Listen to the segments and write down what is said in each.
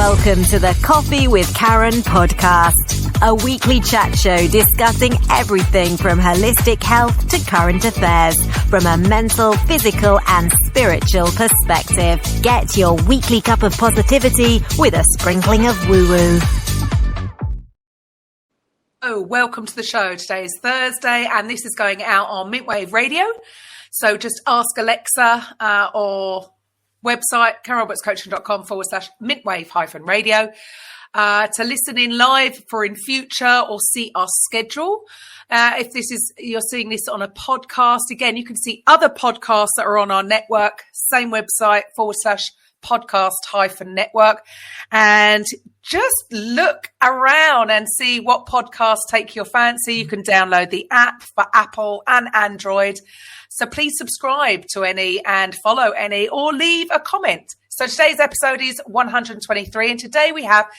Welcome to the Coffee with Karen podcast, a weekly chat show discussing everything from holistic health to current affairs from a mental, physical and spiritual perspective. Get your weekly cup of positivity with a sprinkling of woo-woo. Oh, welcome to the show. Today is Thursday and this is going out on Mintwave Radio. So just ask Alexa or website, KarenRobertsCoaching.com/Mintwave-radio to listen in live for in future or see our schedule. If you're seeing this on a podcast, again, you can see other podcasts that are on our network, same website, /podcast-network. And just look around and see what podcasts take your fancy. You can download the app for Apple and Android. So please subscribe to any and follow any or leave a comment. So today's episode is 123. And today we have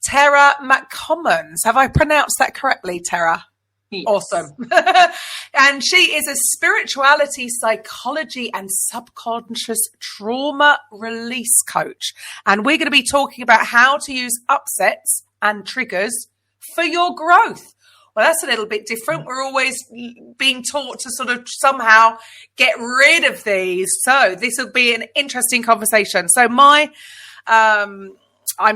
Tara McCommons. Have I pronounced that correctly, Tara? Yes. Awesome. And she is a spirituality, psychology and subconscious trauma release coach. And we're going to be talking about how to use upsets and triggers for your growth. Well, that's a little bit different. We're always being taught to sort of somehow get rid of these. So this will be an interesting conversation. So I'm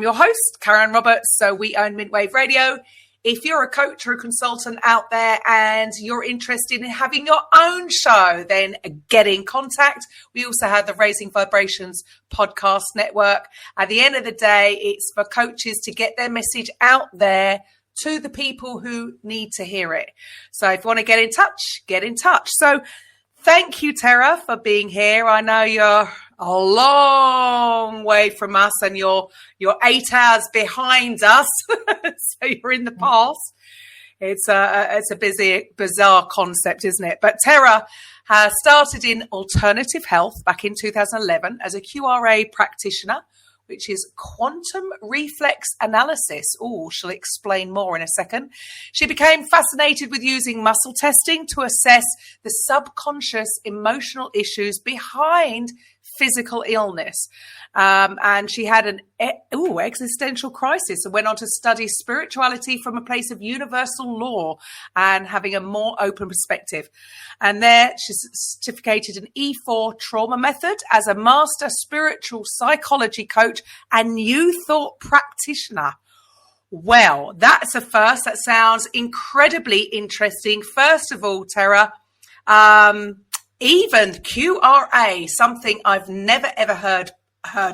your host, Karen Roberts. So we own Mintwave Radio. If you're a coach or a consultant out there and you're interested in having your own show, then get in contact. We also have the Raising Vibrations podcast network. At the end of the day, it's for coaches to get their message out there to the people who need to hear it. So if you want to get in touch, get in touch. So thank you, Tara, for being here. I know you're a long way from us and you're 8 hours behind us. So you're in the past. It's a bizarre concept, isn't it? But Tara has started in alternative health back in 2011 as a QRA practitioner, which is quantum reflex analysis. Oh, she'll explain more in a second. She became fascinated with using muscle testing to assess the subconscious emotional issues behind physical illness. And she had an existential crisis and went on to study spirituality from a place of universal law and having a more open perspective. And there she certificated an E4 trauma method as a master spiritual psychology coach and new thought practitioner. Well, that's a first. That sounds incredibly interesting. First of all, Tara, even QRA, something I've never ever heard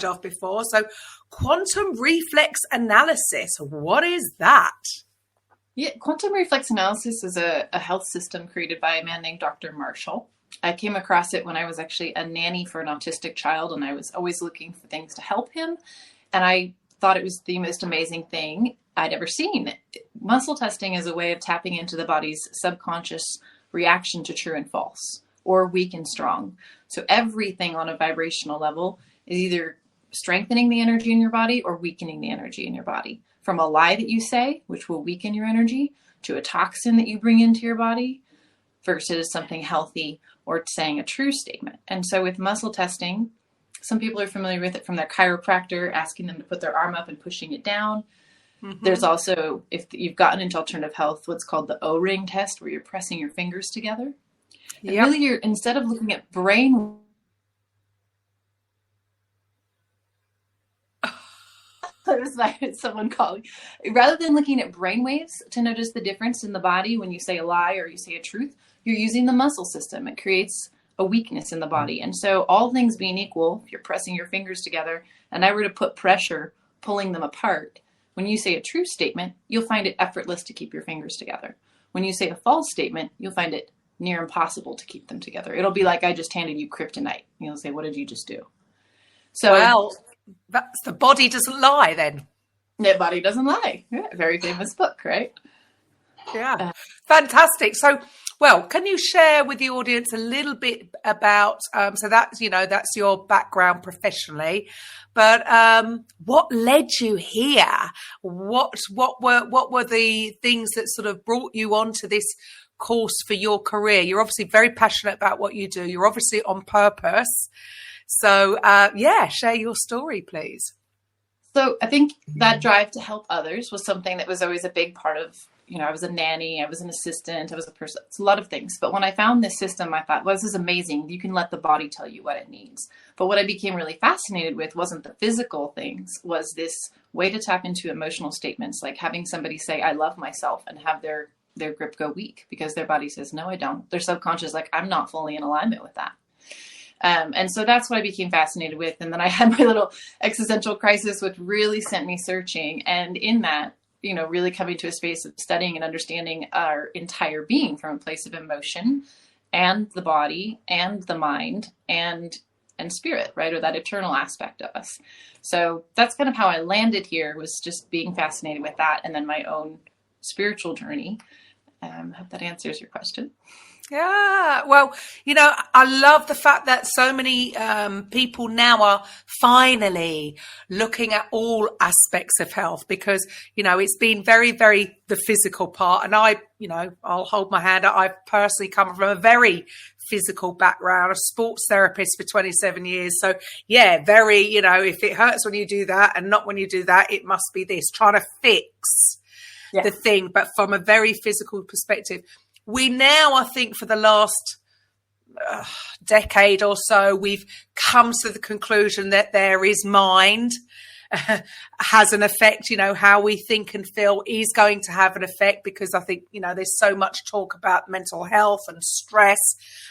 of before. So quantum reflex analysis, what is that? Yeah, quantum reflex analysis is a health system created by a man named Dr. Marshall. I came across it when I was actually a nanny for an autistic child, and I was always looking for things to help him. And I thought it was the most amazing thing I'd ever seen. Muscle testing is a way of tapping into the body's subconscious reaction to true and false, or weak and strong. So everything on a vibrational level is either strengthening the energy in your body or weakening the energy in your body. From a lie that you say, which will weaken your energy, to a toxin that you bring into your body versus something healthy or saying a true statement. And so with muscle testing, some people are familiar with it from their chiropractor, asking them to put their arm up and pushing it down. Mm-hmm. There's also, if you've gotten into alternative health, what's called the O-ring test, where you're pressing your fingers together. Yep. And really, instead of looking at brain, someone calling, rather than looking at brain waves to notice the difference in the body when you say a lie or you say a truth, you're using the muscle system. It creates a weakness in the body. And so all things being equal, if you're pressing your fingers together and I were to put pressure, pulling them apart, when you say a true statement, you'll find it effortless to keep your fingers together. When you say a false statement, you'll find it near impossible to keep them together. It'll be like I just handed you kryptonite. You'll say, what did you just do? So, well, that's the body doesn't lie then. The body doesn't lie. Yeah, very famous book, right? Yeah. Fantastic. So, well, can you share with the audience a little bit about, so that's your background professionally, but what led you here? What were the things that sort of brought you onto this course for your career? You're obviously very passionate about what you do. You're obviously on purpose. So, share your story, please. So I think that drive to help others was something that was always a big part of, I was a nanny, I was an assistant, I was a person, it's a lot of things. But when I found this system, I thought, well, this is amazing. You can let the body tell you what it needs. But what I became really fascinated with wasn't the physical things, was this way to tap into emotional statements, like having somebody say, I love myself, and have their grip go weak because their body says, no, I don't. Their subconscious, like, I'm not fully in alignment with that. And so that's what I became fascinated with. And then I had my little existential crisis, which really sent me searching. And in that, really coming to a space of studying and understanding our entire being from a place of emotion and the body and the mind and spirit, right? Or that eternal aspect of us. So that's kind of how I landed here, was just being fascinated with that. And then my own spiritual journey. Hope that answers your question. Yeah, well, I love the fact that so many people now are finally looking at all aspects of health, because, it's been very, very the physical part. And I'll hold my hand up. I've personally come from a very physical background, a sports therapist for 27 years. So, yeah, very, if it hurts when you do that and not when you do that, it must be this, trying to fix the thing, but from a very physical perspective. We now, I think, for the last decade or so, we've come to the conclusion that there is mind has an effect. How we think and feel is going to have an effect, because I think, there's so much talk about mental health and stress,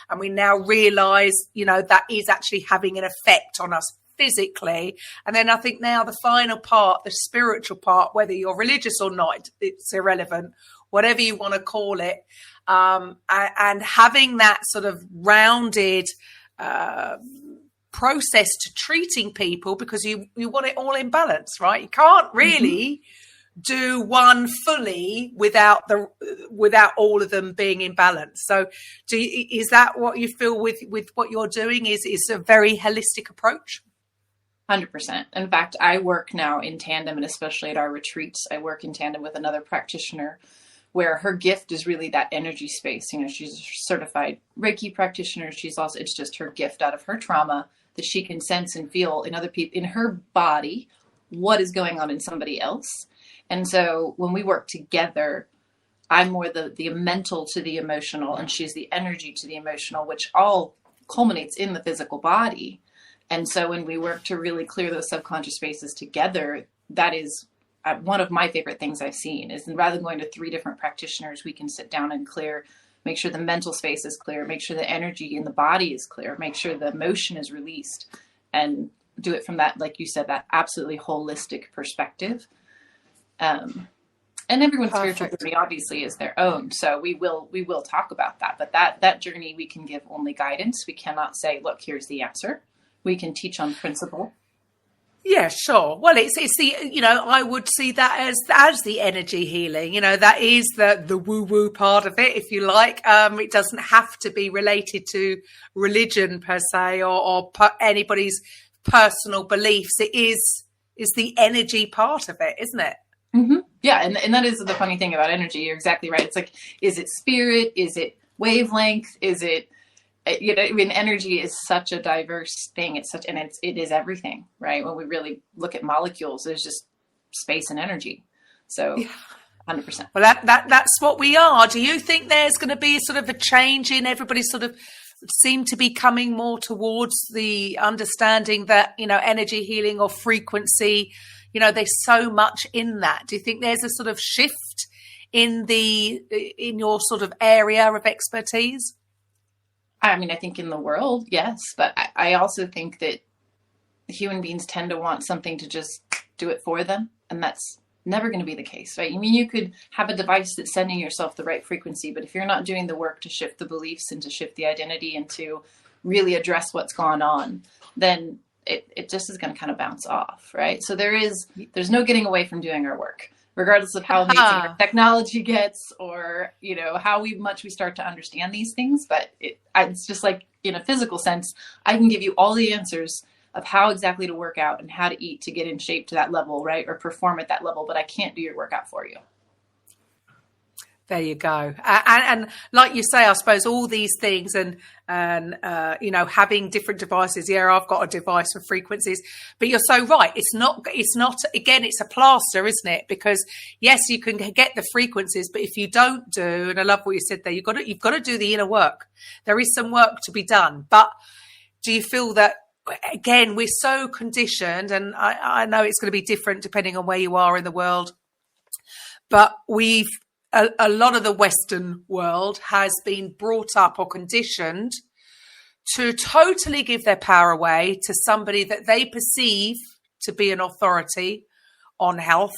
and we now realize, that is actually having an effect on us physically. And then I think now the final part, the spiritual part, whether you're religious or not, it's irrelevant, whatever you want to call it. And having that sort of rounded process to treating people, because you want it all in balance, right? You can't really do one fully without all of them being in balance. So is that what you feel with what you're doing, is a very holistic approach? 100%. In fact, I work now in tandem, and especially at our retreats, I work in tandem with another practitioner, where her gift is really that energy space. She's a certified Reiki practitioner. It's just her gift out of her trauma, that she can sense and feel in other people, in her body, what is going on in somebody else. And so when we work together, I'm more the mental to the emotional, and she's the energy to the emotional, which all culminates in the physical body. And so when we work to really clear those subconscious spaces together, that is one of my favorite things I've seen, is rather than going to 3 different practitioners, we can sit down and clear, make sure the mental space is clear, make sure the energy in the body is clear, make sure the emotion is released, and do it from that, like you said, that absolutely holistic perspective. And everyone's spiritual journey obviously is their own. So we will talk about that, but that journey, we can give only guidance. We cannot say, look, here's the answer. We can teach on principle. Yeah, sure. Well, it's the, I would see that as the energy healing, that is the woo-woo part of it, if you like. It doesn't have to be related to religion per se, or anybody's personal beliefs. It is the energy part of it, isn't it? Mm-hmm. Yeah. And that is the funny thing about energy. You're exactly right. It's like, is it spirit? Is it wavelength? Is it, energy is such a diverse thing. It is everything, right? When we really look at molecules, there's just space and energy. So 100%. Well, that's what we are. Do you think there's going to be sort of a change in everybody sort of seem to be coming more towards the understanding that, energy healing or frequency, there's so much in that. Do you think there's a sort of shift in your sort of area of expertise? I mean, I think in the world, yes. But I also think that human beings tend to want something to just do it for them. And that's never going to be the case, right? I mean, you could have a device that's sending yourself the right frequency, but if you're not doing the work to shift the beliefs and to shift the identity and to really address what's gone on, then it just is going to kind of bounce off, right? So there's no getting away from doing our work, regardless of how amazing our technology gets, or, how much we start to understand these things. But it's just like, in a physical sense, I can give you all the answers of how exactly to work out and how to eat to get in shape to that level, right? Or perform at that level, but I can't do your workout for you. There you go. And like you say, I suppose all these things and having different devices. Yeah, I've got a device for frequencies, but you're so right. It's not, again, it's a plaster, isn't it? Because yes, you can get the frequencies, but if you don't do, and I love what you said there, you've got to do the inner work. There is some work to be done, but do you feel that, again, we're so conditioned, and I know it's going to be different depending on where you are in the world, but a lot of the Western world has been brought up or conditioned to totally give their power away to somebody that they perceive to be an authority on health.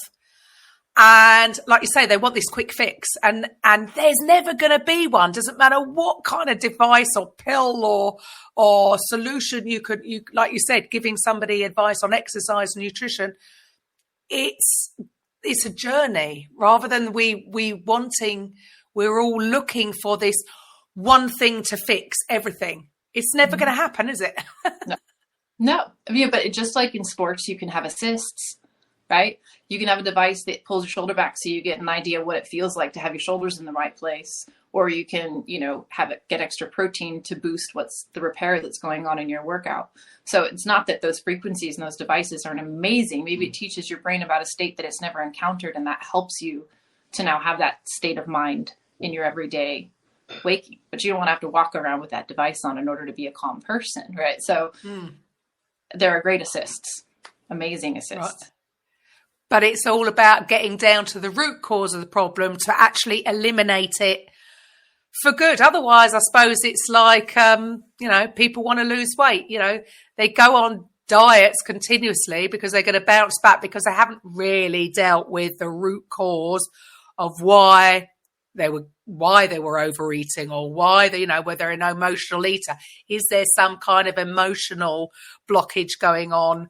And like you say, they want this quick fix, and there's never going to be one. Doesn't matter what kind of device or pill or solution you like you said, giving somebody advice on exercise and nutrition. It's a journey rather than we're all looking for this one thing to fix everything. It's never going to happen, is it? No. I mean, but just like in sports, you can have assists, right? You can have a device that pulls your shoulder back so you get an idea of what it feels like to have your shoulders in the right place. Or you can, have it get extra protein to boost what's the repair that's going on in your workout. So it's not that those frequencies and those devices aren't amazing. Maybe it teaches your brain about a state that it's never encountered, and that helps you to now have that state of mind in your everyday waking. But you don't want to have to walk around with that device on in order to be a calm person, right? So there are great assists, amazing assists. Right. But it's all about getting down to the root cause of the problem to actually eliminate it for good. Otherwise, I suppose it's like, people want to lose weight. They go on diets continuously because they're going to bounce back because they haven't really dealt with the root cause of why they were overeating, or why whether they're an emotional eater. Is there some kind of emotional blockage going on?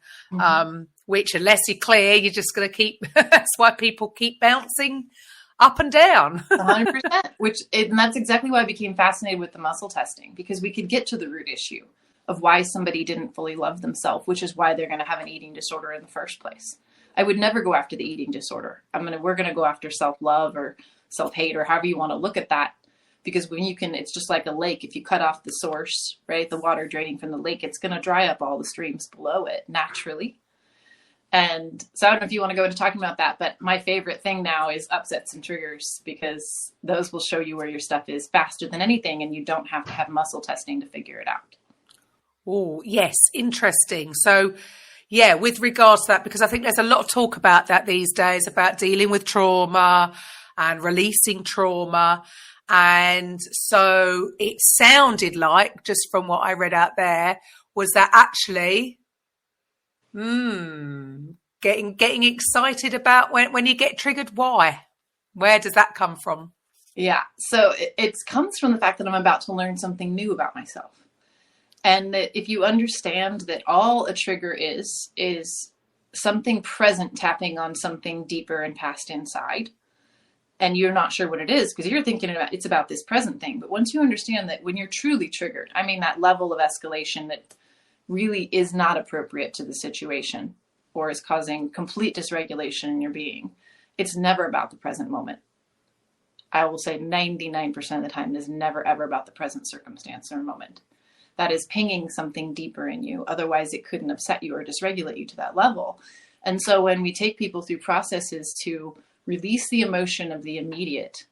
Which, unless you clear, you're just going to keep. That's why people keep bouncing up and down. 100%. And that's exactly why I became fascinated with the muscle testing, because we could get to the root issue of why somebody didn't fully love themselves, which is why they're going to have an eating disorder in the first place. I would never go after the eating disorder. We're going to go after self-love or self-hate, or however you want to look at that. Because it's just like a lake. If you cut off the source, right, the water draining from the lake, it's going to dry up all the streams below it naturally. And so I don't know if you want to go into talking about that, but my favorite thing now is upsets and triggers, because those will show you where your stuff is faster than anything, and you don't have to have muscle testing to figure it out. Oh, yes. Interesting. So, yeah, with regards to that, because I think there's a lot of talk about that these days, about dealing with trauma and releasing trauma. And so it sounded like, just from what I read out there, was that actually getting excited about when you get triggered. Why? Where does that come from? Yeah. So it comes from the fact that I'm about to learn something new about myself. And that if you understand that all a trigger is something present tapping on something deeper and past inside, and you're not sure what it is because you're thinking it's about this present thing. But once you understand that when you're truly triggered, I mean that level of escalation that really is not appropriate to the situation or is causing complete dysregulation in your being, it's never about the present moment. I will say 99% of the time it is never ever about the present circumstance or moment. That is pinging something deeper in you. Otherwise it couldn't upset you or dysregulate you to that level. And so when we take people through processes to release the emotion of the immediate,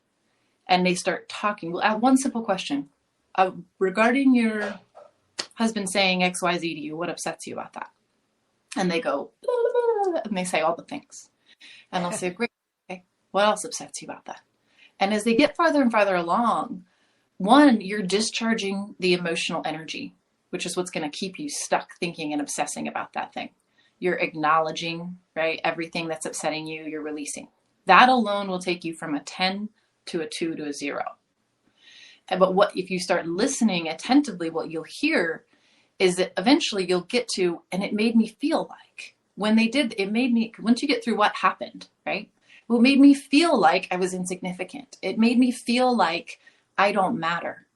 and they start talking, we'll ask one simple question. Regarding your husband saying XYZ to you, what upsets you about that? And they go, blah, blah, blah, and they say all the things. And I'll say, great, okay, what else upsets you about that? And as they get farther and farther along, one, you're discharging the emotional energy, which is what's going to keep you stuck thinking and obsessing about that thing. You're acknowledging, right, everything that's upsetting you, you're releasing. That alone will take you from a 10 to a 2 to a 0. But if you start listening attentively, what you'll hear is that eventually you'll get to, and it made me feel like, when they did, it made me, once you get through what happened, right? Well, it made me feel like I was insignificant. It made me feel like I don't matter.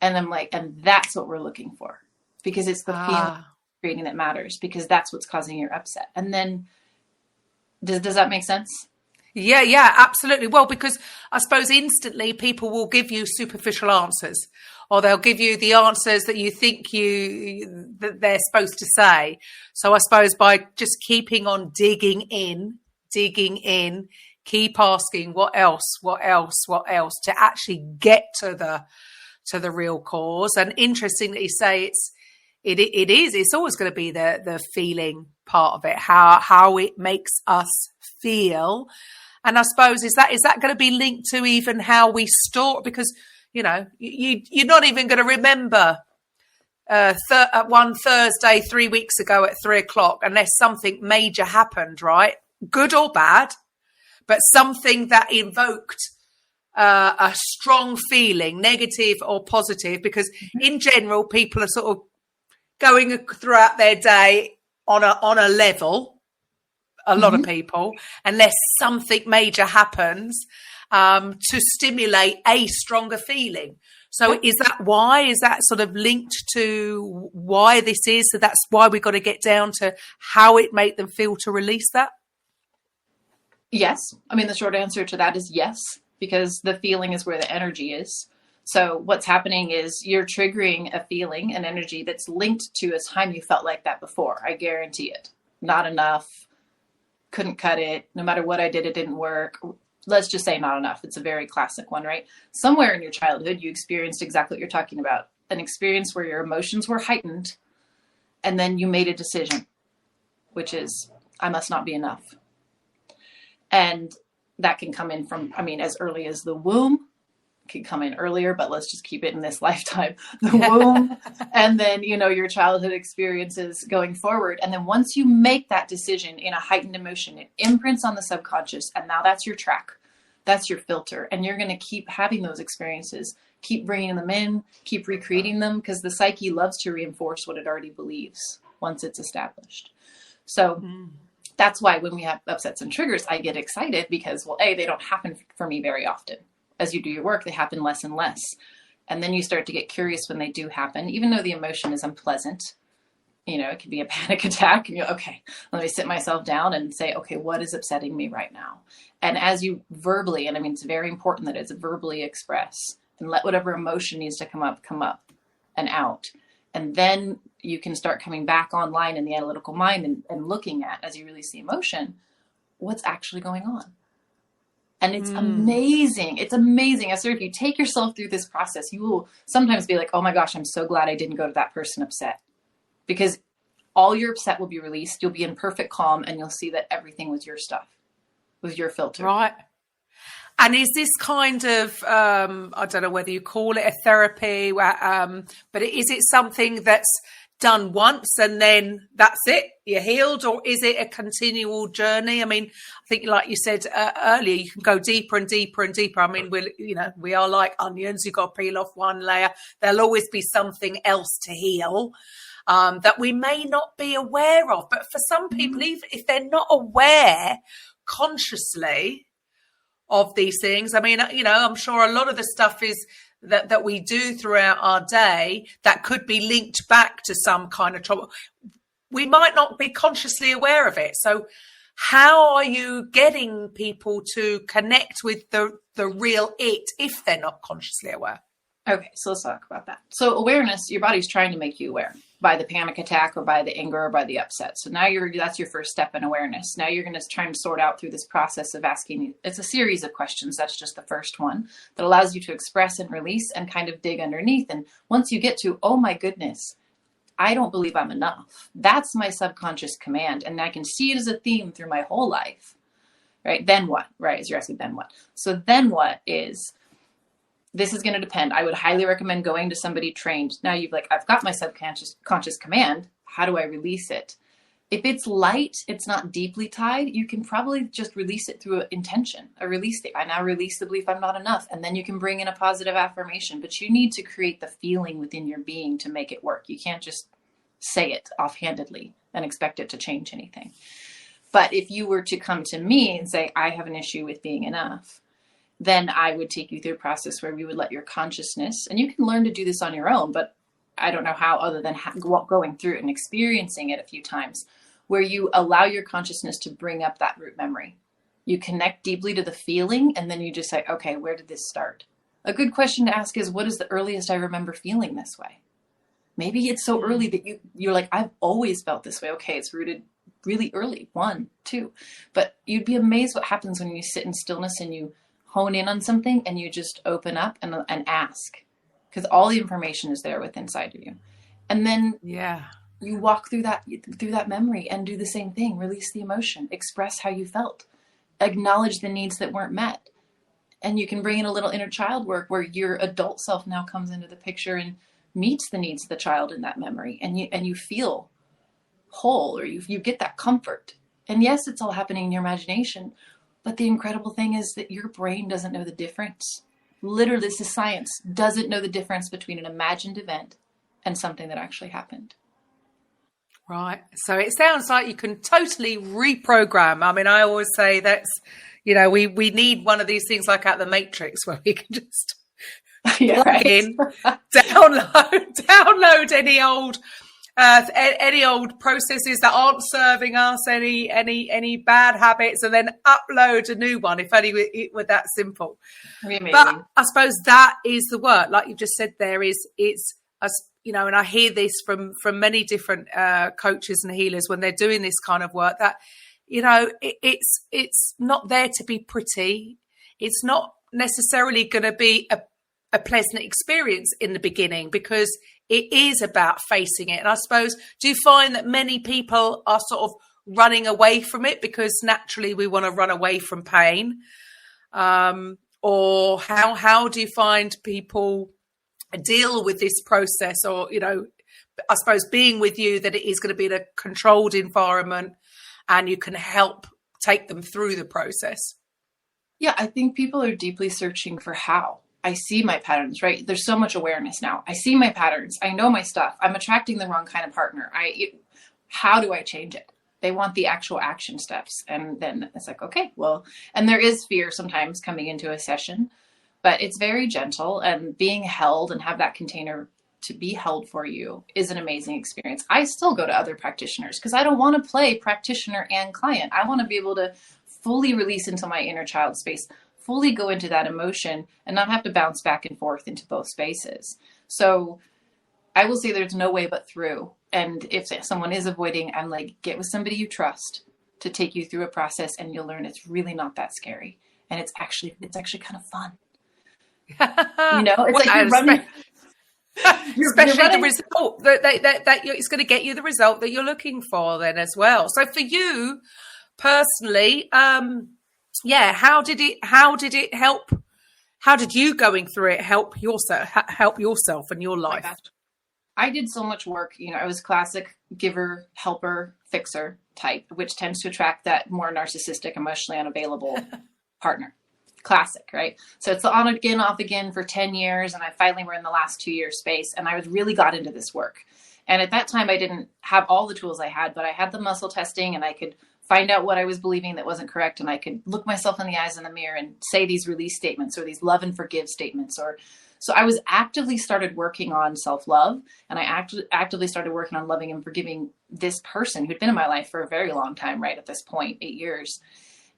And I'm like, and that's what we're looking for, because it's the feeling that matters, because that's what's causing your upset. And then, does that make sense? Yeah, absolutely. Well, because I suppose instantly people will give you superficial answers, or they'll give you the answers that you think that they're supposed to say. So I suppose by just keeping on digging in, keep asking what else to actually get to the real cause. And interesting that you say it's always going to be the feeling part of it, how it makes us feel. And I suppose is that going to be linked to even how we store? Because you're not even going to remember one Thursday 3 weeks ago at 3:00 unless something major happened, right? Good or bad, but something that invoked a strong feeling, negative or positive. Because in general, people are sort of going throughout their day on a level. A lot of people, unless something major happens to stimulate a stronger feeling. So is that why? Is that sort of linked to why this is? So that's why we've got to get down to how it made them feel to release that? Yes. I mean, the short answer to that is yes, because the feeling is where the energy is. So what's happening is you're triggering a feeling, an energy that's linked to a time you felt like that before. I guarantee it. Not enough. Couldn't cut it. No matter what I did, it didn't work. Let's just say not enough. It's a very classic one, right? Somewhere in your childhood, you experienced exactly what you're talking about. An experience where your emotions were heightened, and then you made a decision, which is, I must not be enough. And that can come in from, as early as the womb. Can come in earlier, but let's just keep it in this lifetime, the womb, and then, your childhood experiences going forward. And then once you make that decision in a heightened emotion, it imprints on the subconscious. And now that's your track. That's your filter. And you're going to keep having those experiences, keep bringing them in, keep recreating them, because the psyche loves to reinforce what it already believes once it's established. So that's why when we have upsets and triggers, I get excited because, well, they don't happen for me very often. As you do your work, they happen less and less. And then you start to get curious when they do happen, even though the emotion is unpleasant. It could be a panic attack. And okay, let me sit myself down and say, okay, what is upsetting me right now? And as you verbally, and it's very important that it's verbally express and let whatever emotion needs to come up and out. And then you can start coming back online in the analytical mind and looking at, as you release the emotion, what's actually going on. And it's amazing. It's amazing. I swear, if you take yourself through this process, you will sometimes be like, oh my gosh, I'm so glad I didn't go to that person upset. Because all your upset will be released. You'll be in perfect calm and you'll see that everything was your stuff, was your filter. Right. And is this kind of, I don't know whether you call it a therapy, but is it something that's done once and then that's it, you're healed? Or is it a continual journey? I think like you said earlier, you can go deeper and deeper and deeper. We are like onions. You've got to peel off one layer. There'll always be something else to heal that we may not be aware of. But for some people, even if they're not aware consciously of these things, I'm sure a lot of the stuff is that we do throughout our day that could be linked back to some kind of trauma. We might not be consciously aware of it. So how are you getting people to connect with the real it if they're not consciously aware? Okay, so let's talk about that. So awareness, your body's trying to make you aware by the panic attack or by the anger or by the upset. So now that's your first step in awareness. Now you're going to try and sort out through this process of asking. It's a series of questions. That's just the first one that allows you to express and release and kind of dig underneath. And once you get to, oh my goodness, I don't believe I'm enough. That's my subconscious command. And I can see it as a theme through my whole life. Right? Then what? Right? As you're asking, then what? So then what is... This is going to depend. I would highly recommend going to somebody trained. Now I've got my subconscious command. How do I release it? If it's light, it's not deeply tied, you can probably just release it through an intention, a release date. I now release the belief I'm not enough. And then you can bring in a positive affirmation, but you need to create the feeling within your being to make it work. You can't just say it offhandedly and expect it to change anything. But if you were to come to me and say, I have an issue with being enough, then I would take you through a process where we would let your consciousness, and you can learn to do this on your own, but I don't know how other than going through it and experiencing it a few times, where you allow your consciousness to bring up that root memory. You connect deeply to the feeling, and then you just say, okay, where did this start? A good question to ask is, what is the earliest I remember feeling this way? Maybe it's so early that you're like, I've always felt this way. Okay, it's rooted really early, 1, 2. But you'd be amazed what happens when you sit in stillness and you hone in on something and you just open up and ask, because all the information is there within inside of you. And then you walk through that memory and do the same thing. Release the emotion, express how you felt, acknowledge the needs that weren't met. And you can bring in a little inner child work where your adult self now comes into the picture and meets the needs of the child in that memory. And you feel whole, or you get that comfort. And yes, it's all happening in your imagination. But the incredible thing is that your brain doesn't know the difference. Literally, this is science, doesn't know the difference between an imagined event and something that actually happened. Right. So it sounds like you can totally reprogram. I mean, I always say that's, we need one of these things like at the Matrix where we can just plug in, download any old processes that aren't serving us, any bad habits, and then upload a new one. If only it were that simple. But I suppose that is the work, like you just said. It's us. And I hear this from many different coaches and healers when they're doing this kind of work, that, it's not there to be pretty. It's not necessarily going to be a pleasant experience in the beginning, because it is about facing it. And I suppose, do you find that many people are sort of running away from it because naturally we want to run away from pain? Or how do you find people deal with this process? Or, I suppose being with you, that it is going to be in a controlled environment and you can help take them through the process. Yeah, I think people are deeply searching for how. I see my patterns, right? There's so much awareness now. I see my patterns. I know my stuff. I'm attracting the wrong kind of partner. How do I change it? They want the actual action steps. And then it's like, okay, well, and there is fear sometimes coming into a session, but it's very gentle, and being held and have that container to be held for you is an amazing experience. I still go to other practitioners because I don't want to play practitioner and client. I want to be able to fully release into my inner child space, fully go into that emotion, and not have to bounce back and forth into both spaces. So I will say there's no way but through. And if someone is avoiding, I'm like, get with somebody you trust to take you through a process, and you'll learn it's really not that scary. And it's actually kind of fun. It's like you're running. Especially the result that it's going to get you the result that you're looking for then as well. So for you personally, how did it help? How did you going through it help yourself and your life? I did so much work. I was classic giver, helper, fixer type, which tends to attract that more narcissistic, emotionally unavailable partner. Classic, right? So it's the on again, off again for 10 years. And I finally were in the last 2 year space, and I really got into this work. And at that time, I didn't have all the tools I had, but I had the muscle testing, and I could find out what I was believing that wasn't correct. And I could look myself in the eyes in the mirror and say these release statements or these love and forgive statements. So I was actively started working on self-love, and I actively started working on loving and forgiving this person who'd been in my life for a very long time, right? At this point, 8 years.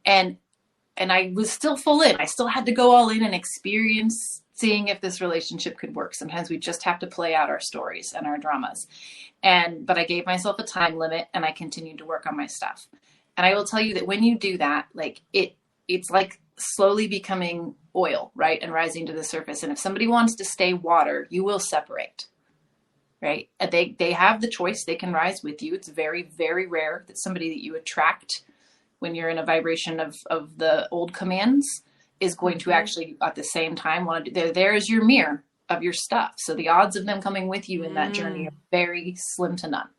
And I was still full in. I still had to go all in and experience seeing if this relationship could work. Sometimes we just have to play out our stories and our dramas. But I gave myself a time limit, and I continued to work on my stuff. And I will tell you that when you do that, like it's like slowly becoming oil, right? And rising to the surface. And if somebody wants to stay water, you will separate, right? And they have the choice. They can rise with you. It's very, very rare that somebody that you attract when you're in a vibration of the old commands is going to actually at the same time want to do, there is your mirror of your stuff. So the odds of them coming with you in that journey are very slim to none.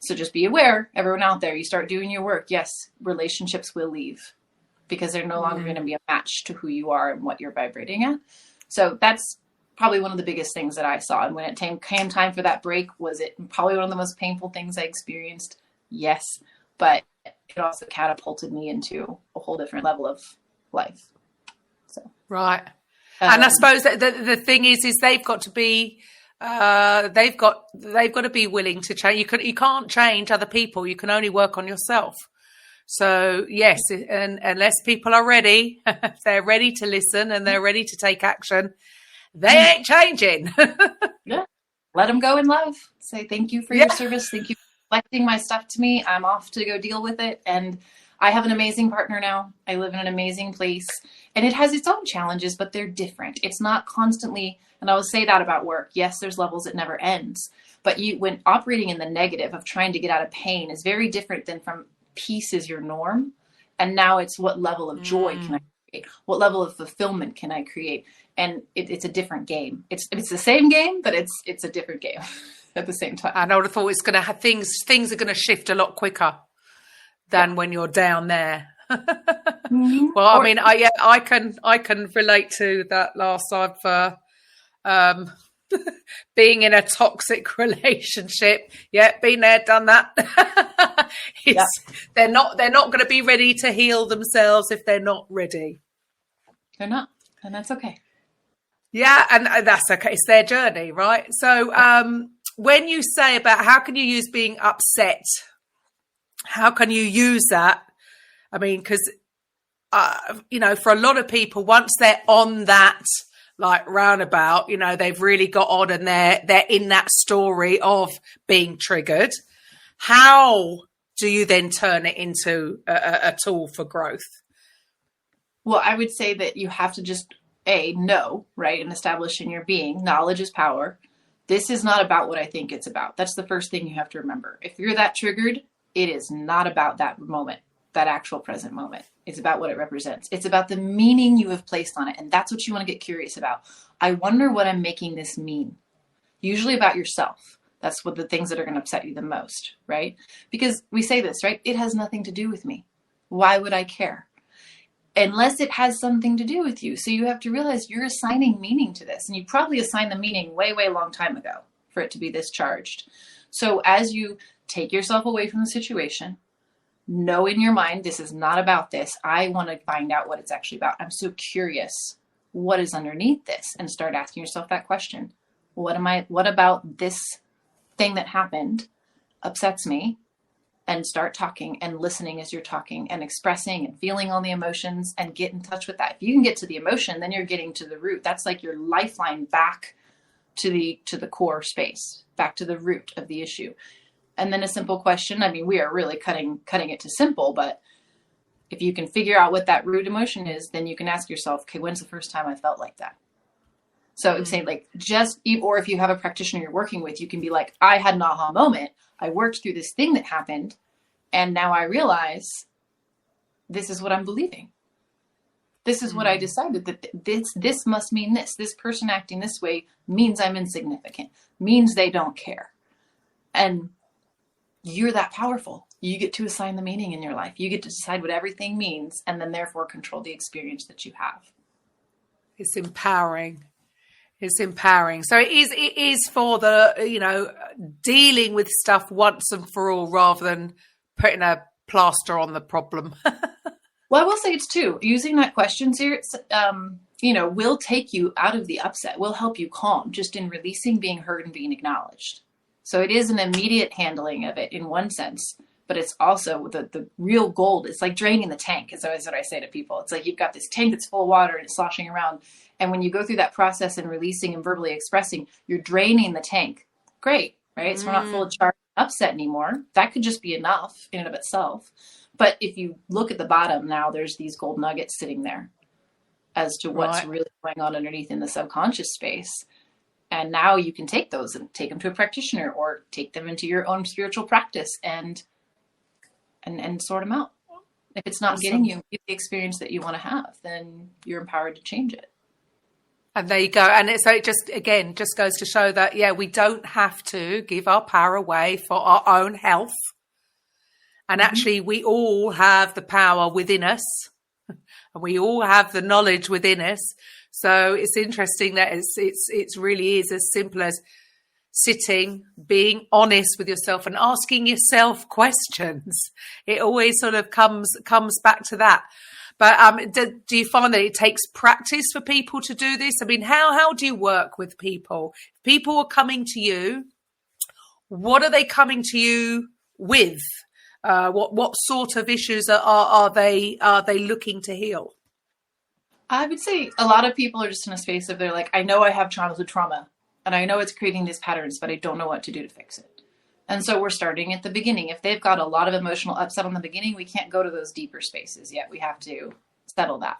So just be aware, everyone out there, you start doing your work. Yes, relationships will leave because they're no longer going to be a match to who you are and what you're vibrating at. So that's probably one of the biggest things that I saw. And when it came time for that break, was it probably one of the most painful things I experienced? Yes. But it also catapulted me into a whole different level of life. So right, and I suppose that the thing is they've got to be they've got to be willing to change. You can't change other people. You can only work on yourself. So yes, and unless people are ready, if they're ready to listen and they're ready to take action, they ain't changing. Yeah. Let them go in love. Say thank you for your service. Thank you for reflecting my stuff to me. I'm off to go deal with it. And I have an amazing partner now. I live in an amazing place, and it has its own challenges, but they're different. It's not constantly, and I will say that about work. Yes, there's levels, it never ends. But when operating in the negative of trying to get out of pain is very different than from peace is your norm. And now it's what level of joy can I create? What level of fulfillment can I create? And it's a different game. It's the same game, but it's a different game at the same time. And I would have thought it's going to have things are going to shift a lot quicker than when you're down there. Well, I mean, I can relate to that last. I've being in a toxic relationship. Yeah, been there, done that. They're not going to be ready to heal themselves if they're not ready. They're not, and that's okay. Yeah, and that's okay. It's their journey, right? So when you say about how can you use being upset, how can you use that? I mean, because, for a lot of people, once they're on that, like roundabout, they've really got on and they're in that story of being triggered. How do you then turn it into a tool for growth? Well, I would say that you have to just know, right? And establish in your being, knowledge is power. This is not about what I think it's about. That's the first thing you have to remember. If you're that triggered, it is not about that moment, that actual present moment. It's about what it represents. It's about the meaning you have placed on it. And that's what you want to get curious about. I wonder what I'm making this mean. Usually about yourself. That's what the things that are going to upset you the most, right? Because we say this, right? It has nothing to do with me. Why would I care? Unless it has something to do with you. So you have to realize you're assigning meaning to this. And you probably assigned the meaning way, way long time ago for it to be this charged. So as you take yourself away from the situation, know in your mind, this is not about this. I want to find out what it's actually about. I'm so curious. What is underneath this? And start asking yourself that question. What about this thing that happened upsets me? And start talking and listening as you're talking and expressing and feeling all the emotions and get in touch with that. If you can get to the emotion, then you're getting to the root. That's like your lifeline back to the core space, back to the root of the issue. And then a simple question. I mean, we are really cutting it to simple, but if you can figure out what that root emotion is, then you can ask yourself, okay, when's the first time I felt like that? So I'm saying or if you have a practitioner you're working with, you can be like, I had an aha moment. I worked through this thing that happened. And now I realize this is what I'm believing. This is what I decided, that this must mean this. This person acting this way means I'm insignificant, means they don't care. And you're that powerful. You get to assign the meaning in your life. You get to decide what everything means and then therefore control the experience that you have. It's empowering. It's empowering. So it is for the, dealing with stuff once and for all rather than putting a plaster on the problem. Well, I will say it's too. Using that question series, will take you out of the upset, will help you calm just in releasing, being heard, and being acknowledged. So it is an immediate handling of it in one sense, but it's also the real gold. It's like draining the tank is always what I say to people. It's like you've got this tank that's full of water and it's sloshing around. And when you go through that process and releasing and verbally expressing, you're draining the tank. Great, right? So we're not full of charge and upset anymore. That could just be enough in and of itself. But if you look at the bottom now, there's these gold nuggets sitting there as to what's really going on underneath in the subconscious space. And now you can take those and take them to a practitioner or take them into your own spiritual practice and sort them out. If it's not getting you the experience that you want to have, then you're empowered to change it. And there you go. And so it just goes to show that, we don't have to give our power away for our own health. And actually, we all have the power within us. And we all have the knowledge within us. So it's interesting that it really is as simple as sitting, being honest with yourself and asking yourself questions. It always sort of comes back to that. But do you find that it takes practice for people to do this? I mean, how do you work with people? If people are coming to you, what are they coming to you with? What sort of issues are they looking to heal? I would say a lot of people are just in a space of they're like, I know I have childhood trauma and I know it's creating these patterns, but I don't know what to do to fix it. And so we're starting at the beginning. If they've got a lot of emotional upset on the beginning, we can't go to those deeper spaces yet. We have to settle that.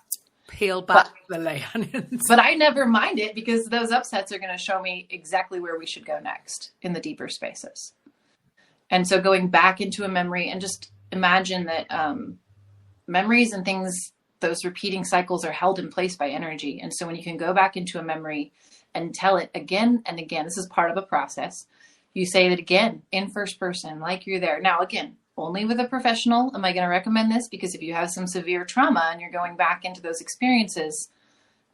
Peel back the layers. But I never mind it because those upsets are going to show me exactly where we should go next in the deeper spaces. And so going back into a memory and just imagine that memories and things, those repeating cycles are held in place by energy. And so when you can go back into a memory and tell it again and again, this is part of a process. You say it again in first person, like you're there. Now, again, only with a professional am I going to recommend this, because if you have some severe trauma and you're going back into those experiences,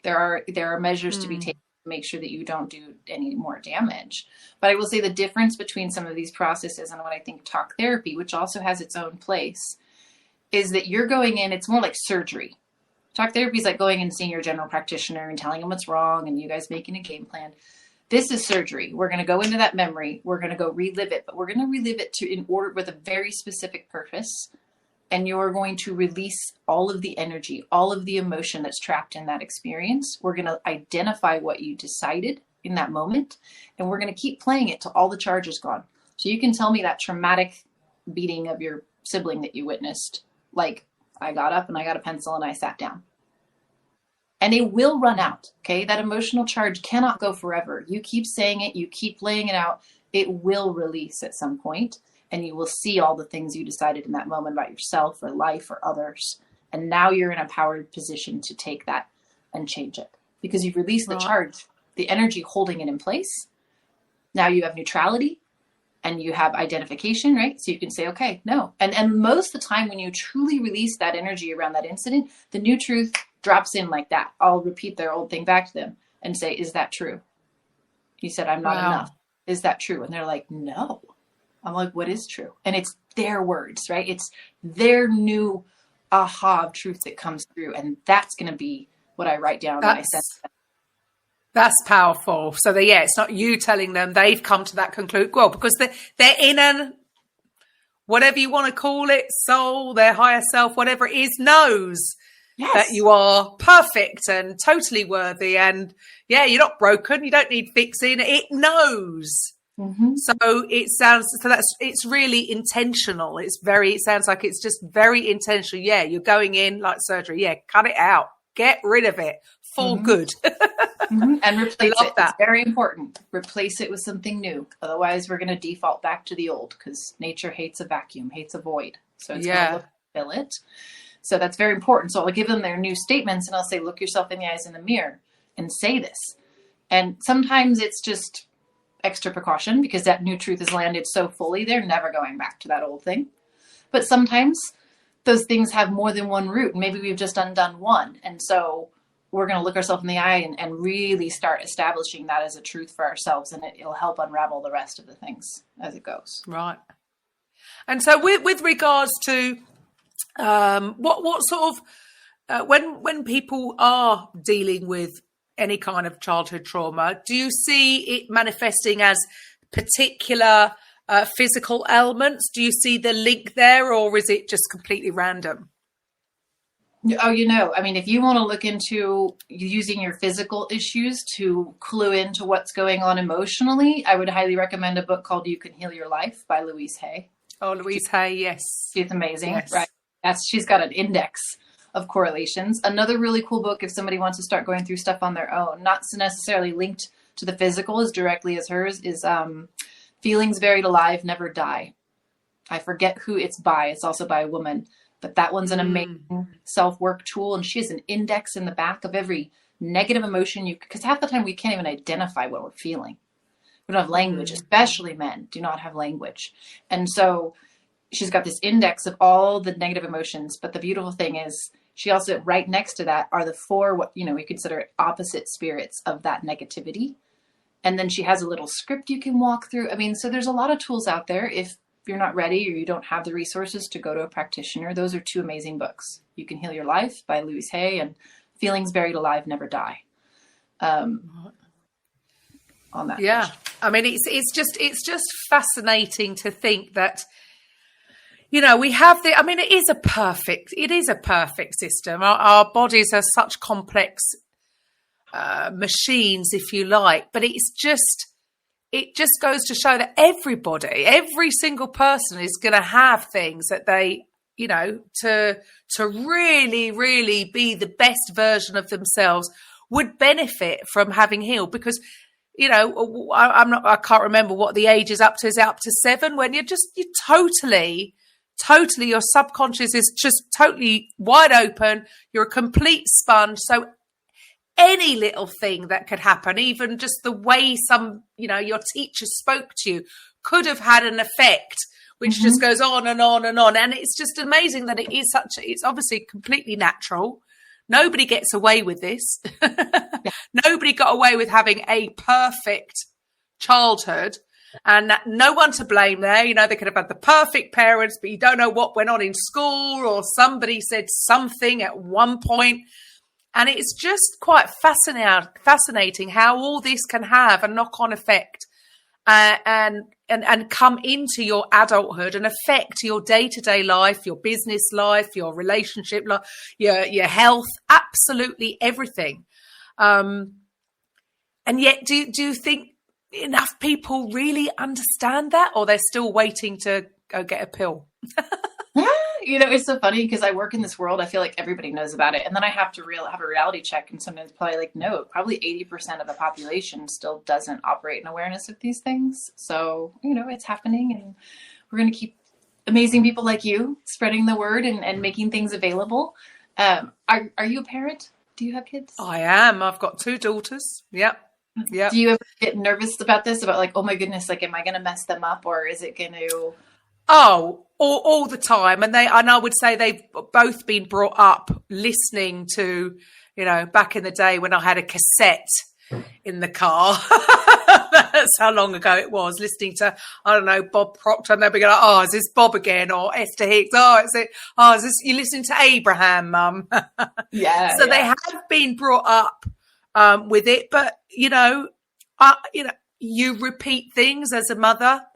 there are measures to be taken to make sure that you don't do any more damage. But I will say the difference between some of these processes and what I think talk therapy, which also has its own place, is that you're going in, it's more like surgery. Talk therapy is like going and seeing your general practitioner and telling them what's wrong and you guys making a game plan. This is surgery. We're going to go into that memory. We're going to go relive it, but we're going to relive it in order with a very specific purpose. And you're going to release all of the energy, all of the emotion that's trapped in that experience. We're going to identify what you decided in that moment, and we're going to keep playing it till all the charge is gone. So you can tell me that traumatic beating of your sibling that you witnessed, like I got up and I got a pencil and I sat down. And it will run out, okay? That emotional charge cannot go forever. You keep saying it, you keep laying it out, it will release at some point, and you will see all the things you decided in that moment about yourself or life or others. And now you're in a powered position to take that and change it because you've released the charge, the energy holding it in place. Now you have neutrality and you have identification, right? So you can say, okay, no. And most of the time when you truly release that energy around that incident, the new truth drops in like that. I'll repeat their old thing back to them and say, is that true? You said, I'm not enough. Is that true? And they're like, no. I'm like, what is true? And it's their words, right? It's their new aha of truth that comes through. And that's going to be what I write down when I send them. That's powerful. So it's not you telling them, they've come to that conclusion. Well, because they're in an, whatever you want to call it, soul, their higher self, whatever it is, knows that you are perfect and totally worthy. And you're not broken. You don't need fixing. It knows. Mm-hmm. So it's really intentional. It sounds like it's just very intentional. Yeah. You're going in like surgery. Yeah. Cut it out. Get rid of it. For good. And replace it. It's very important. Replace it with something new. Otherwise we're going to default back to the old because nature hates a vacuum, hates a void. So it's going to look to fill it. So that's very important. So I'll give them their new statements and I'll say, look yourself in the eyes in the mirror and say this. And sometimes it's just extra precaution because that new truth has landed so fully, they're never going back to that old thing. But sometimes those things have more than one root. Maybe we've just undone one. And so we're going to look ourselves in the eye and really start establishing that as a truth for ourselves. And it'll help unravel the rest of the things as it goes. Right. And so with regards to what sort of, when people are dealing with any kind of childhood trauma, do you see it manifesting as particular physical elements? Do you see the link there, or is it just completely random? Oh, I mean, if you want to look into using your physical issues to clue into what's going on emotionally, I would highly recommend a book called You Can Heal Your Life by Louise Hay. Oh, Louise Hay, yes. She's amazing, right? She's got an index of correlations. Another really cool book, if somebody wants to start going through stuff on their own, not necessarily linked to the physical as directly as hers, is Feelings Buried Alive Never Die. I forget who it's by. It's also by a woman. But that one's an amazing self-work tool. And she has an index in the back of every negative emotion because half the time we can't even identify what we're feeling. We don't have language, especially men do not have language. And so she's got this index of all the negative emotions. But the beautiful thing is she also, right next to that are the 4, what, we consider opposite spirits of that negativity. And then she has a little script you can walk through. I mean, so there's a lot of tools out there. If you're not ready or you don't have the resources to go to a practitioner, those are 2 amazing books. You Can Heal Your Life by Louise Hay and Feelings Buried Alive Never Die. On that. Yeah. I mean, it's just fascinating to think that we have it is a perfect system. Our bodies are such complex machines, if you like, but it just goes to show that every single person is going to have things that they, to really, really be the best version of themselves would benefit from having healed. Because, I can't remember what the age is up to. Is it up to 7 when you totally, your subconscious is just totally wide open. You're a complete sponge. So any little thing that could happen, even just the way your teacher spoke to you, could have had an effect, which just goes on and on and on. And it's just amazing that it's obviously completely natural. Nobody gets away with this. Yeah. Nobody got away with having a perfect childhood, and no one to blame there. They could have had the perfect parents, but you don't know what went on in school, or somebody said something at one point. And it's just quite fascinating how all this can have a knock-on effect and come into your adulthood and affect your day-to-day life, your business life, your relationship life, your health, absolutely everything. And yet, do you think enough people really understand that, or they're still waiting to go get a pill? It's so funny because I work in this world. I feel like everybody knows about it. And then I have to have a reality check. And sometimes probably probably 80% of the population still doesn't operate in awareness of these things. So, it's happening. And we're going to keep amazing people like you spreading the word and making things available. Are you a parent? Do you have kids? I am. I've got 2 daughters. Yep. Do you ever get nervous about this? About oh my goodness, am I going to mess them up, or is it going to... Oh, all the time. And I would say they've both been brought up listening to, back in the day when I had a cassette in the car. That's how long ago it was, listening to, I don't know, Bob Proctor. And they'd be like, is this Bob again? Or Esther Hicks. Is this, you listen to Abraham, Mum? Yeah. So they have been brought up with it. But, you repeat things as a mother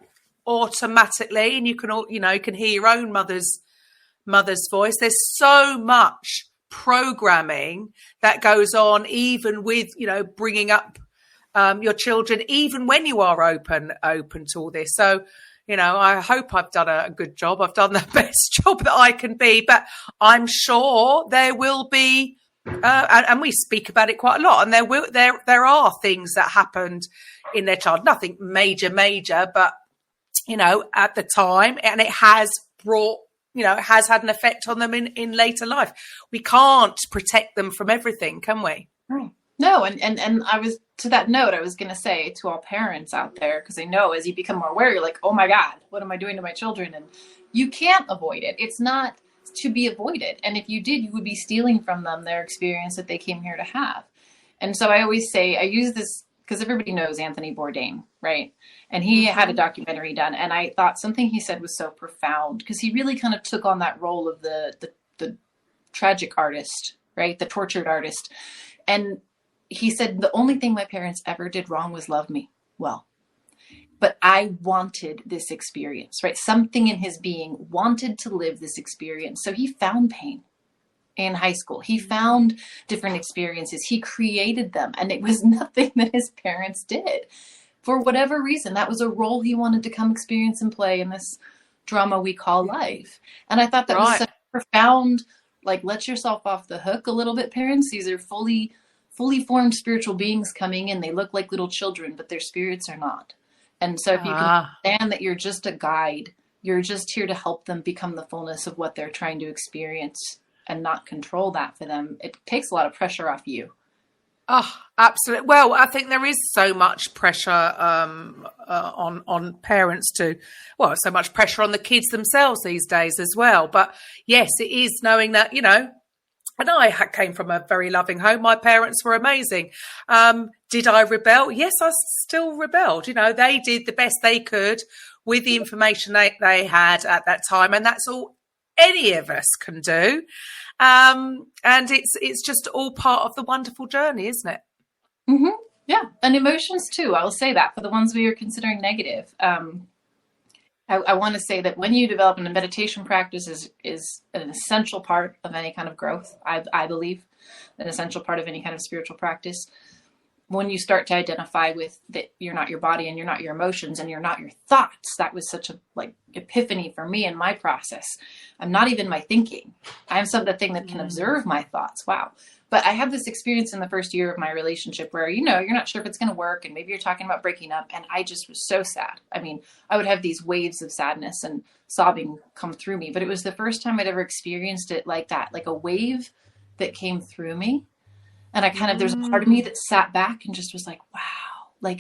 automatically, and you can hear your own mother's voice. There's so much programming that goes on, even with bringing up your children, even when you are open to all this. So I hope I've done a good job. I've done the best job that I can be, but I'm sure there will be and we speak about it quite a lot, and there are things that happened in their child, nothing major, but at the time, and it has brought, it has had an effect on them in later life. We can't protect them from everything, can we? Right. No. And I was, to that note, I was going to say to all parents out there, because I know as you become more aware, you're like, oh my God, what am I doing to my children? And you can't avoid it. It's not to be avoided. And if you did, you would be stealing from them their experience that they came here to have. And so I always say, I use this because everybody knows Anthony Bourdain, right? And he had a documentary done, and I thought something he said was so profound, because he really kind of took on that role of the tragic artist, right? The tortured artist. And he said, the only thing my parents ever did wrong was love me well. But I wanted this experience, right? Something in his being wanted to live this experience. So he found pain in high school. He found different experiences. He created them. And it was nothing that his parents did. For whatever reason, that was a role he wanted to come experience and play in this drama we call life. And I thought that was such a profound, let yourself off the hook a little bit, parents. These are fully formed spiritual beings coming in. They look like little children, but their spirits are not. And so if you can understand that you're just a guide, you're just here to help them become the fullness of what they're trying to experience and not control that for them, it takes a lot of pressure off you. Oh, absolutely. Well, I think there is so much pressure on parents so much pressure on the kids themselves these days as well. But yes, it is knowing that, and I came from a very loving home. My parents were amazing. Did I rebel? Yes, I still rebelled. They did the best they could with the information they had at that time. And that's all any of us can do. And it's just all part of the wonderful journey, isn't it? Mm-hmm. Yeah. And emotions too. I'll say that for the ones we are considering negative. I want to say that when you develop a meditation practice is an essential part of any kind of growth. I believe an essential part of any kind of spiritual practice. When you start to identify with that you're not your body and you're not your emotions and you're not your thoughts, that was such a epiphany for me in my process. I'm not even my thinking. I'm the thing that can observe my thoughts. Wow. But I had this experience in the first year of my relationship where, you're not sure if it's going to work, and maybe you're talking about breaking up. And I just was so sad. I mean, I would have these waves of sadness and sobbing come through me, but it was the first time I'd ever experienced it like that, like a wave that came through me. And there's a part of me that sat back and just was like, wow,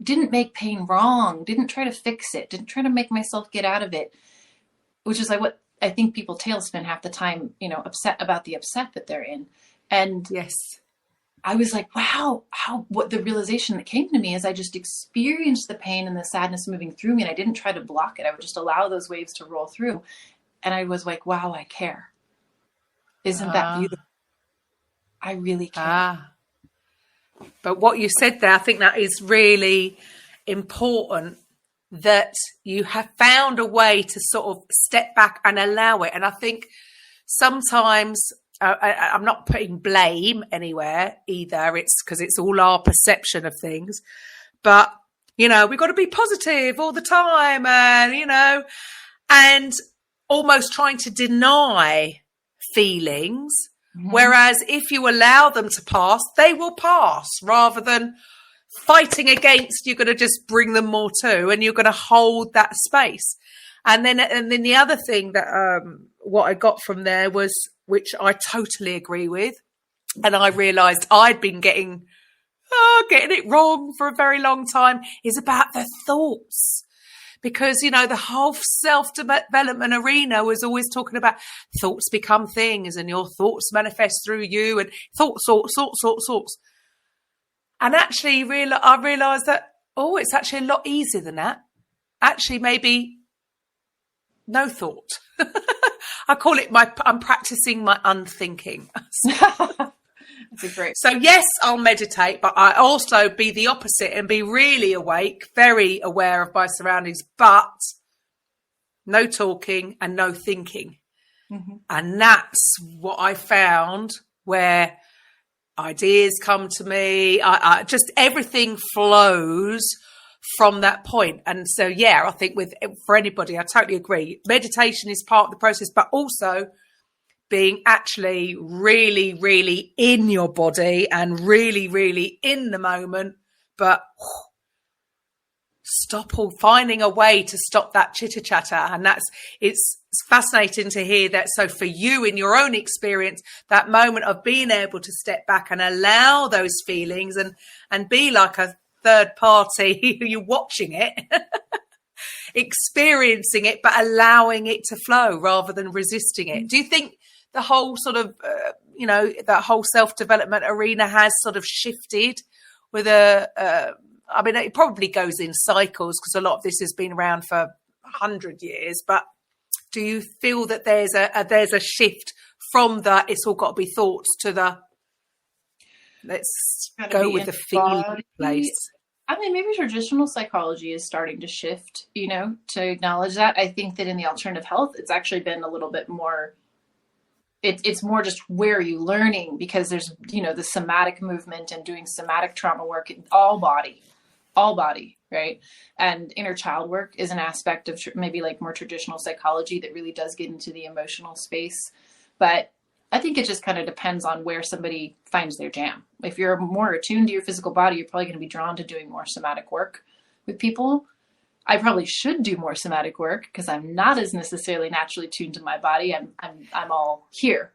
didn't make pain wrong, didn't try to fix it, didn't try to make myself get out of it, which is like what I think people tailspin half the time, upset about the upset that they're in. And yes, I was like, wow, what the realization that came to me is I just experienced the pain and the sadness moving through me. And I didn't try to block it. I would just allow those waves to roll through. And I was like, wow, I care. Isn't that beautiful? I really care. But what you said there, I think that is really important, that you have found a way to sort of step back and allow it. And I think sometimes I'm not putting blame anywhere either. It's because it's all our perception of things. But, we've got to be positive all the time and almost trying to deny feelings. Whereas if you allow them to pass, they will pass, rather than fighting against. You're going to just bring them more to, and you're going to hold that space. And then the other thing that what I got from there was, which I totally agree with, and I realised I'd been getting it wrong for a very long time, is about the thoughts. Because, the whole self-development arena was always talking about thoughts become things, and your thoughts manifest through you, and thoughts. And actually, I realised that, it's actually a lot easier than that. Actually, maybe no thought. I call it I'm practicing my unthinking. That's great. So yes, I'll meditate, but I also be the opposite and be really awake, very aware of my surroundings, but no talking and no thinking. Mm-hmm. And that's what I found, where ideas come to me. I just everything flows from that point. And so, I think for anybody, I totally agree. Meditation is part of the process, but also being actually really, really in your body and really, really in the moment, but finding a way to stop that chitter chatter. And it's fascinating to hear that. So for you, in your own experience, that moment of being able to step back and allow those feelings and be like a third party, you're watching it, experiencing it, but allowing it to flow rather than resisting it. Do you think the whole sort of, that whole self-development arena has sort of shifted with it probably goes in cycles, because a lot of this has been around for 100 years, but do you feel that there's a shift from the it's all got to be thoughts to the let's go with the feeling place? I mean, maybe traditional psychology is starting to shift, to acknowledge that. I think that in the alternative health, it's actually been a little bit more, it's more just where are you learning, because there's, the somatic movement and doing somatic trauma work in all body, right? And inner child work is an aspect of maybe like more traditional psychology that really does get into the emotional space. But I think it just kind of depends on where somebody finds their jam. If you're more attuned to your physical body, you're probably going to be drawn to doing more somatic work with people. I probably should do more somatic work because I'm not as necessarily naturally tuned to my body. I'm all here.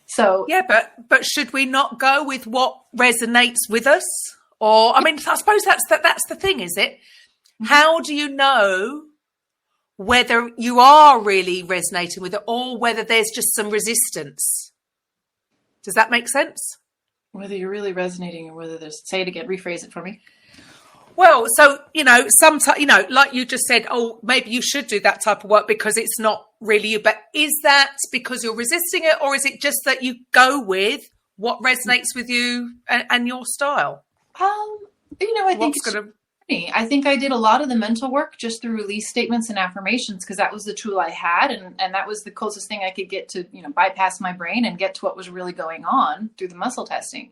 So yeah, but should we not go with what resonates with us? Or I suppose that's the thing, is it? How do you know whether you are really resonating with it or whether there's just some resistance? Does that make sense? Whether you're really resonating or whether there's, say it again, rephrase it for me. Well, so, sometimes, like you just said, maybe you should do that type of work because it's not really you. But is that because you're resisting it, or is it just that you go with what resonates with you and your style? I think I think I did a lot of the mental work just through release statements and affirmations, because that was the tool I had. And that was the closest thing I could get to, bypass my brain and get to what was really going on through the muscle testing.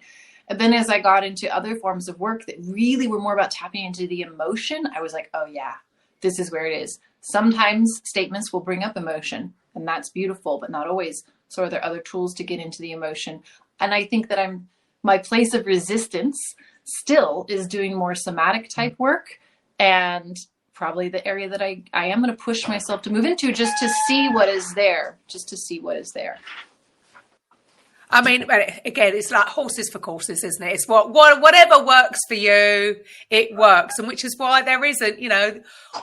And then as I got into other forms of work that really were more about tapping into the emotion, I was like, oh yeah, this is where it is. Sometimes statements will bring up emotion, and that's beautiful, but not always. So are there other tools to get into the emotion? And I think that my place of resistance still is doing more somatic type work, and probably the area that I am going to push myself to move into just to see what is there, I mean, again, it's like horses for courses, isn't it? It's whatever works for you, it works. And which is why there isn't,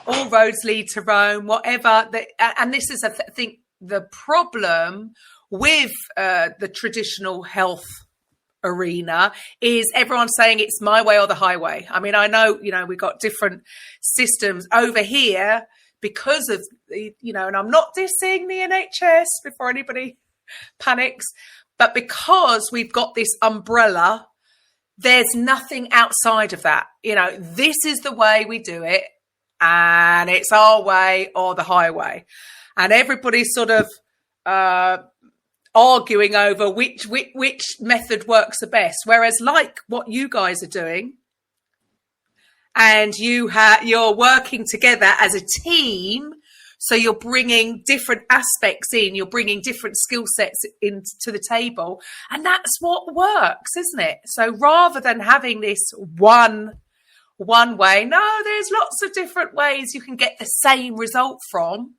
all roads lead to Rome, whatever. And this is, I think, the problem with the traditional health arena is everyone's saying it's my way or the highway. I mean, I know, we've got different systems over here because of, and I'm not dissing the NHS before anybody panics, but because we've got this umbrella, there's nothing outside of that. This is the way we do it, and it's our way or the highway. And everybody's sort of arguing over which method works the best. Whereas like what you guys are doing, and you're working together as a team, so you're bringing different aspects in, you're bringing different skill sets into the table, and that's what works, isn't it? So rather than having this one way, no, there's lots of different ways you can get the same result from.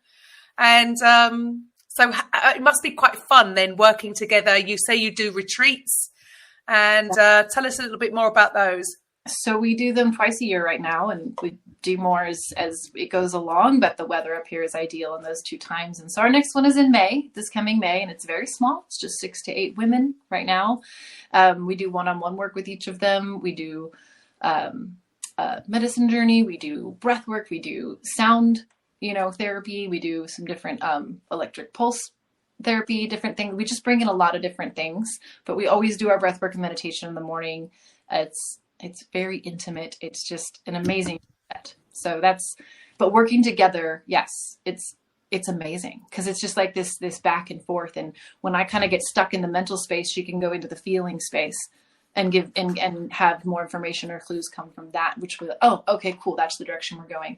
And so it must be quite fun then working together. You say you do retreats, and tell us a little bit more about those. So we do them twice a year right now, and we do more as it goes along, but the weather up here is ideal in those two times. And so our next one is in May, this coming May, and it's very small. It's just 6 to 8 women right now. We do one-on-one work with each of them. We do medicine journey. We do breath work. We do sound, therapy. We do some different electric pulse therapy, different things. We just bring in a lot of different things, but we always do our breath work and meditation in the morning. It's very intimate. It's just an amazing set. So but working together, yes, it's amazing, because it's just like this back and forth. And when I kind of get stuck in the mental space, she can go into the feeling space and give and have more information or clues come from that, which was, oh, okay, cool. That's the direction we're going.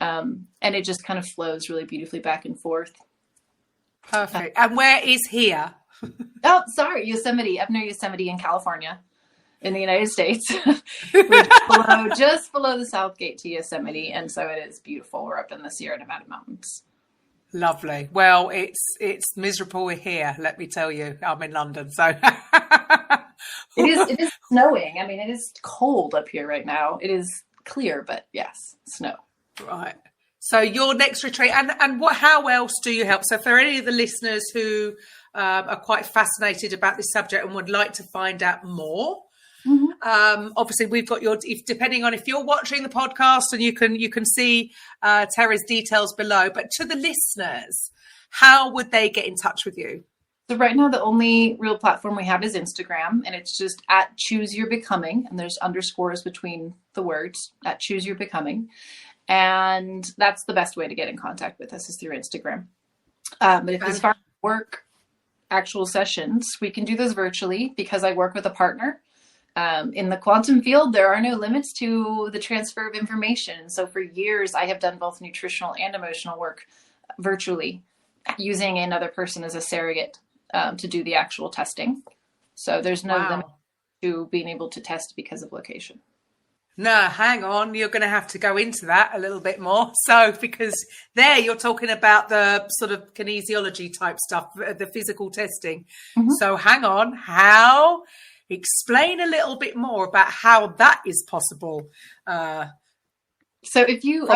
And it just kind of flows really beautifully back and forth. Perfect. And where is here? Oh, sorry. Yosemite, up near Yosemite in California. In the United States. We're just below the South Gate to Yosemite. And so it is beautiful. We're up in the Sierra Nevada mountains. Lovely. Well, it's miserable here, let me tell you. I'm in London, so. It is snowing. I mean, it is cold up here right now. It is clear, but yes, snow. Right. So your next retreat, and how else do you help? So for any of the listeners who are quite fascinated about this subject and would like to find out more, obviously we've got depending on if you're watching the podcast, and you can see Tara's details below, but to the listeners, how would they get in touch with you? So right now the only real platform we have is Instagram, and it's just at Choose Your Becoming, and there's underscores between the words, at Choose Your Becoming, and that's the best way to get in contact with us, is through Instagram. But if as far as work, actual sessions, we can do those virtually because I work with a partner. In the quantum field, there are no limits to the transfer of information. So for years, I have done both nutritional and emotional work virtually, using another person as a surrogate to do the actual testing. So there's no limit to being able to test because of location. No, hang on. You're going to have to go into that a little bit more. So, because there you're talking about the sort of kinesiology type stuff, the physical testing. Mm-hmm. So hang on, explain a little bit more about how that is possible. So if you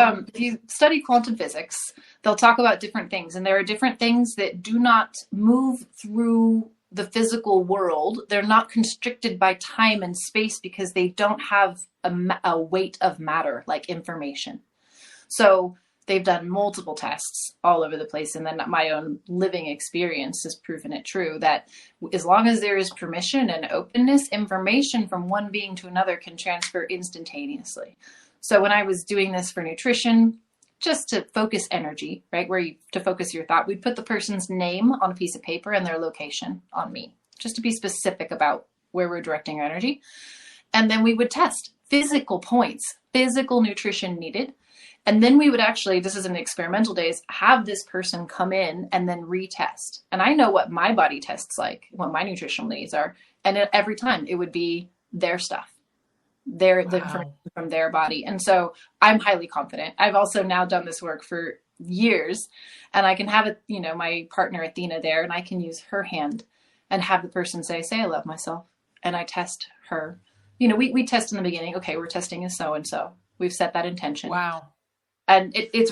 study quantum physics, they'll talk about different things, and there are different things that do not move through the physical world. They're not constricted by time and space because they don't have a weight of matter like information. So they've done multiple tests all over the place. And then my own living experience has proven it true that as long as there is permission and openness, information from one being to another can transfer instantaneously. So when I was doing this for nutrition, just to focus energy, right, to focus your thought, we'd put the person's name on a piece of paper and their location on me, just to be specific about where we're directing our energy. And then we would test physical points, physical nutrition needed. And then we would actually, this is in the experimental days, have this person come in and then retest. And I know what my body tests like, what my nutritional needs are. And every time it would be their stuff, their information from their body. And so I'm highly confident. I've also now done this work for years, and I can have it, my partner Athena there, and I can use her hand and have the person say, I love myself. And I test her. We test in the beginning. Okay, we're testing as so-and-so. We've set that intention. Wow. And it's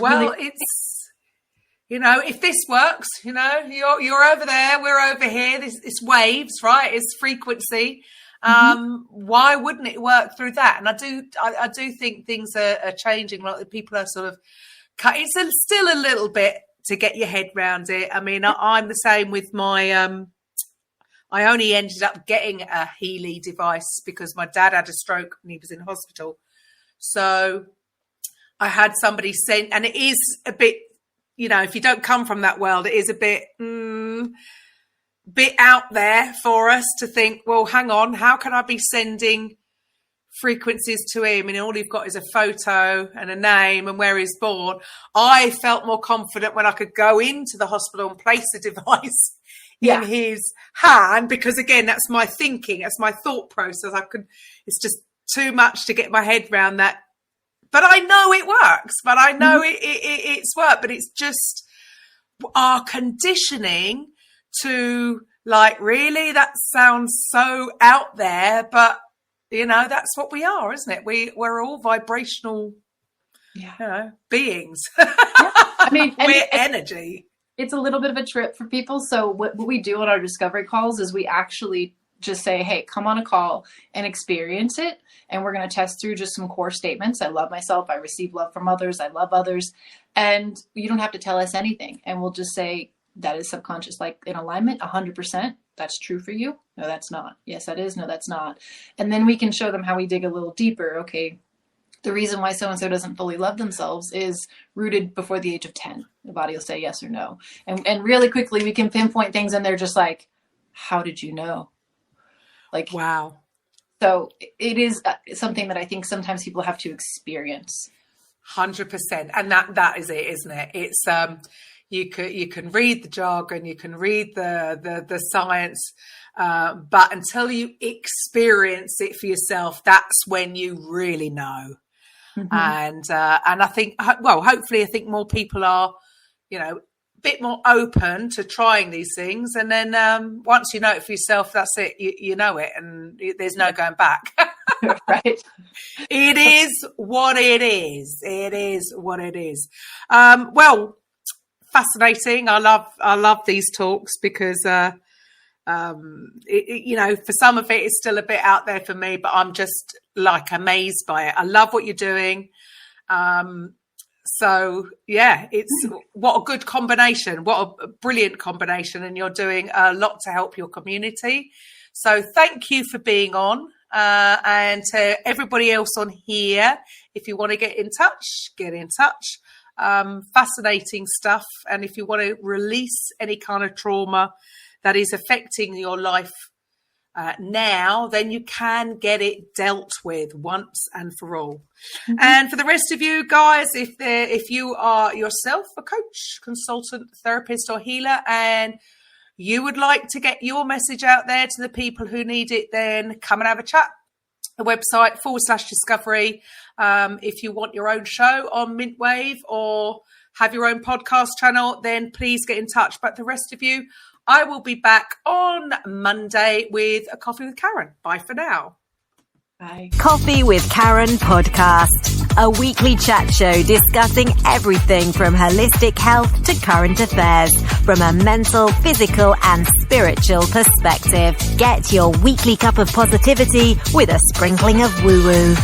if this works, you're over there, we're over here. It's waves, right? It's frequency. Why wouldn't it work through that? And I do think things are changing. Like people are sort of cut. It's still a little bit to get your head around it. I mean, I'm the same with my. I only ended up getting a Healy device because my dad had a stroke and he was in hospital. So I had somebody sent, and it is a bit, if you don't come from that world, it is a bit out there for us to think, well, hang on, how can I be sending frequencies to him? And all you've got is a photo and a name and where he's born. I felt more confident when I could go into the hospital and place a device in his hand, because again, that's my thinking, that's my thought process. It's just too much to get my head around that. But I know it works, but I know it's worked, but it's just our conditioning to really, that sounds so out there, but that's what we are, isn't it? We're all vibrational beings. I mean, we're energy. It's a little bit of a trip for people. So what we do on our discovery calls is we actually just say, hey, come on a call and experience it. And we're going to test through just some core statements. I love myself. I receive love from others. I love others. And you don't have to tell us anything. And we'll just say, that is subconscious, in alignment, 100%. That's true for you. No, that's not. Yes, that is. No, that's not. And then we can show them how we dig a little deeper. Okay, the reason why so-and-so doesn't fully love themselves is rooted before the age of 10. The body will say yes or no. And really quickly, we can pinpoint things, and they're just like, how did you know? Wow. So it is something that I think sometimes people have to experience. 100%. And that is it, isn't it? It's, you can read the jargon, you can read the science, but until you experience it for yourself, that's when you really know. And I think, hopefully, I think more people are, a bit more open to trying these things. And then once you know it for yourself, that's it. You know it, and there's no going back. Right. It is what it is. It is what it is. Fascinating. I love these talks because, for some of it, it's still a bit out there for me, but I'm just amazed by it. I love what you're doing. It's what a good combination. What a brilliant combination. And you're doing a lot to help your community. So thank you for being on. And to everybody else on here, if you want to get in touch, get in touch. Fascinating stuff. And if you want to release any kind of trauma that is affecting your life now, then you can get it dealt with once and for all. And for the rest of you guys, if you are yourself a coach, consultant, therapist or healer, and you would like to get your message out there to the people who need it, then come and have a chat. The website /discovery. If you want your own show on Mintwave or have your own podcast channel, then please get in touch. But the rest of you, I will be back on Monday with a Coffee with Karen. Bye for now. Bye. Coffee with Karen podcast, a weekly chat show discussing everything from holistic health to current affairs from a mental, physical and spiritual perspective. Get your weekly cup of positivity with a sprinkling of woo-woo.